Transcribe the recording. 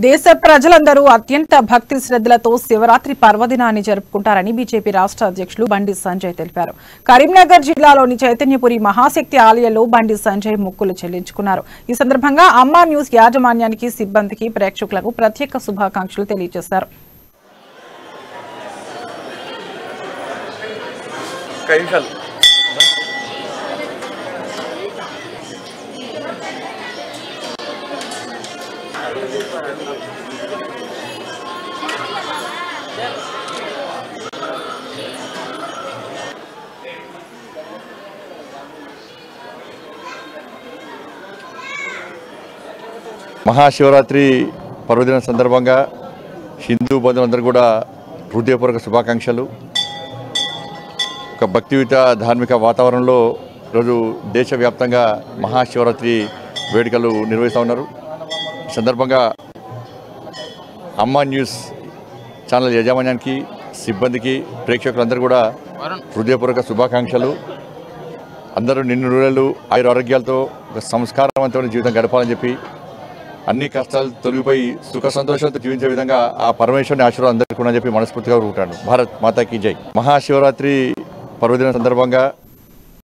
దేశ ప్రజలందరూ అత్యంత భక్తి శ్రద్ధలతో శివరాత్రి పర్వదినాన్ని జరుపుకుంటారని బీజేపీ రాష్ట్ర అధ్యక్షులు బండి సంజయ్ తెలిపారు. కరీంనగర్ జిల్లాలోని చైతన్యపురి మహాశక్తి ఆలయంలో బండి సంజయ్ మొక్కులు చెల్లించుకున్నారు. ఈ సందర్భంగా అమ్మా న్యూస్ యాజమాన్యానికి, సిబ్బందికి, ప్రేక్షకులకు ప్రత్యేక శుభాకాంక్షలు తెలియజేశారు. మహాశివరాత్రి పర్వదిన సందర్భంగా హిందూ బంధువులందరూ కూడా హృదయపూర్వక శుభాకాంక్షలు. ఒక భక్తియుత ధార్మిక వాతావరణంలో ఈరోజు దేశవ్యాప్తంగా మహాశివరాత్రి వేడుకలు నిర్వహిస్తూ ఉన్నారు. ఈ సందర్భంగా అమ్మా న్యూస్ ఛానల్ యాజమాన్యానికి, సిబ్బందికి, ప్రేక్షకులందరూ కూడా హృదయపూర్వక శుభాకాంక్షలు. అందరూ నిన్ను నూరేళ్ళు ఆయురారోగ్యాలతో ఒక సంస్కారవంతమైన జీవితం గడపాలని చెప్పి, అన్ని కష్టాలు తొలగిపోయి సుఖ సంతోషాలతో జీవించే విధంగా ఆ పరమేశ్వరుని ఆశీర్వాదం అందరికీ చెప్పి మనస్ఫూర్తిగా కోరుకుంటాను. భారత్ మాతాకి జై. మహాశివరాత్రి పర్వదిన సందర్భంగా